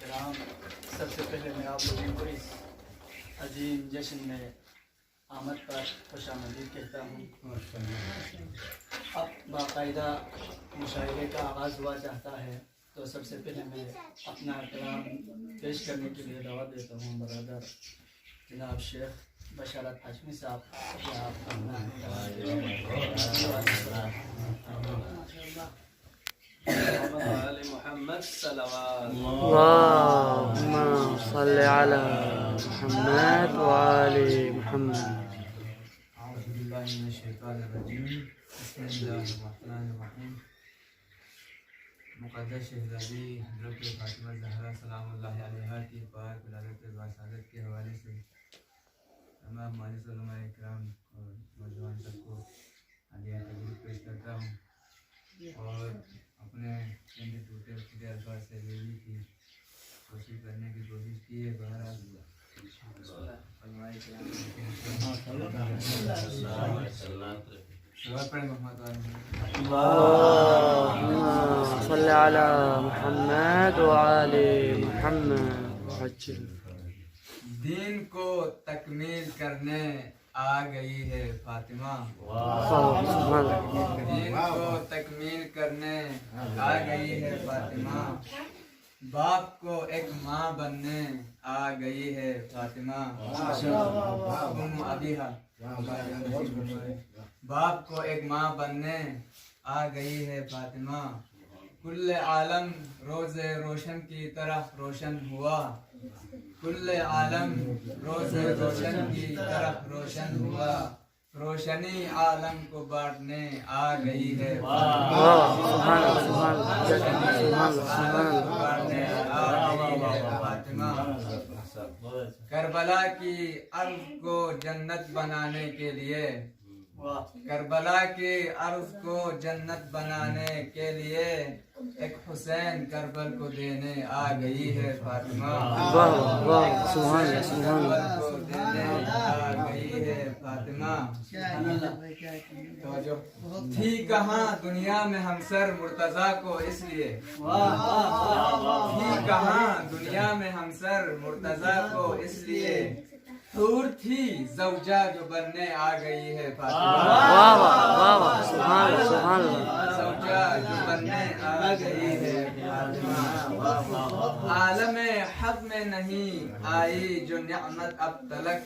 کرام، سب سے پہلے میں آپ لوگوں کو اس عظیم جشن میں آمد پر خوش آمدید کہتا ہوں۔ اب باقاعدہ مشاعرے کا آغاز ہوا چاہتا ہے، تو سب سے پہلے میں اپنا کلام پیش کرنے کے لیے دعوت دیتا ہوں برادر جناب شیخ بشارت ہاشمی صاحب، کیا آپ اپنا محمد صلوات اللهم صل على محمد وآل محمد۔ اعوذ باللہ من الشیطان الرجیم، بسم اللہ الرحمن الرحیم۔ مقدس شہزادی حضرت فاطمہ زہرا سلام اللہ علیہا کی پاک ولادت و سعادت کے حوالے سے تمام معزز علماء اکرام اور نوجوان سب کو ہدیہ تبریک پیش کرتا ہوں، اور اپنے چند ٹوٹے پھوٹے الفاظ سے ویلی کی کوشش کرنے کی کوشش کی ہے۔ بہرحال علماء اکرام اللهم صل على محمد وآل محمد۔ دین کو تکمیل کرنے آ گئی ہے فاطمہ، دین کو تکمیل کرنے آ گئی ہے فاطمہ، باپ کو ایک ماں بننے آ گئی ہے فاطمہ، باپ کو ایک ماں بننے آ گئی ہے فاطمہ، کل عالم روز روشن کی طرح روشن ہوا، کل عالم روز روشن کی طرح روشن ہوا، روشنی عالم کو بانٹنے آ گئی ہے فاطمہ، کربلا کی ارض کو جنت بنانے کے لیے، کربلا کی ارض کو جنت بنانے کے لیے ایک حسین کربل کو دینے آ گئی ہے فاطمہ، کربل کو دینے آ گئی ہے فاطمہ۔ تھی کہاں دنیا میں ہمسر مرتضیٰ کو اس لیے، تھی کہاں دنیا میں ہمسر مرتضیٰ کو اس لیے، حور تھی زوجہ جو بننے آ گئی ہے فاطمہ، زوجہ جو بننے آ گئی ہے فاطمہ، عالم حق میں نہیں آئی جو نعمت اب تلک،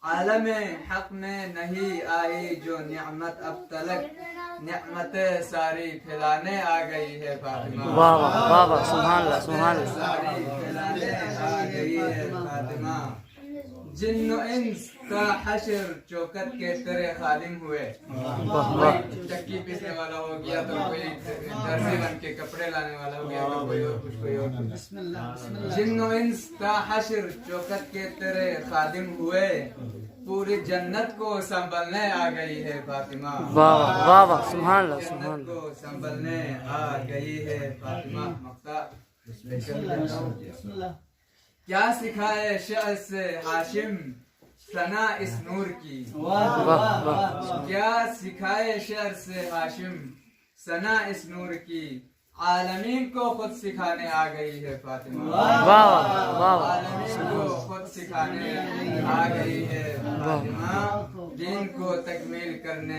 عالم حق میں نہیں آئی جو نعمت اب تلک، نعمت ساری پھیلانے آ گئی ہے فاطمہ، ساری پھیلانے آ گئی ہے فاطمہ، جن و انس کا حشر چوکت کے تیرے خادم ہوئے، چکی پیسنے والا ہو گیا تو کوئی درزی بن کے کپڑے لانے والا ہو گیا تو کوئی اور کچھ کوئی اور، جن و انس کا حشر چوکت کے تیرے خادم ہوئے، پوری جنت کو سنبھلنے آ گئی ہے فاطمہ، جنت کو سنبھلنے آ گئی ہے فاطمہ۔ کیا سکھائے شعر سے ہاشم ثنا اس نور کی، کیا سکھائے شعر سے ہاشم ثنا اس نور کی، عالمین کو خود سکھانے آ گئی ہے فاطمہ، عالمین کو خود سکھانے آ گئی ہے فاطمہ، دین کو تکمیل کرنے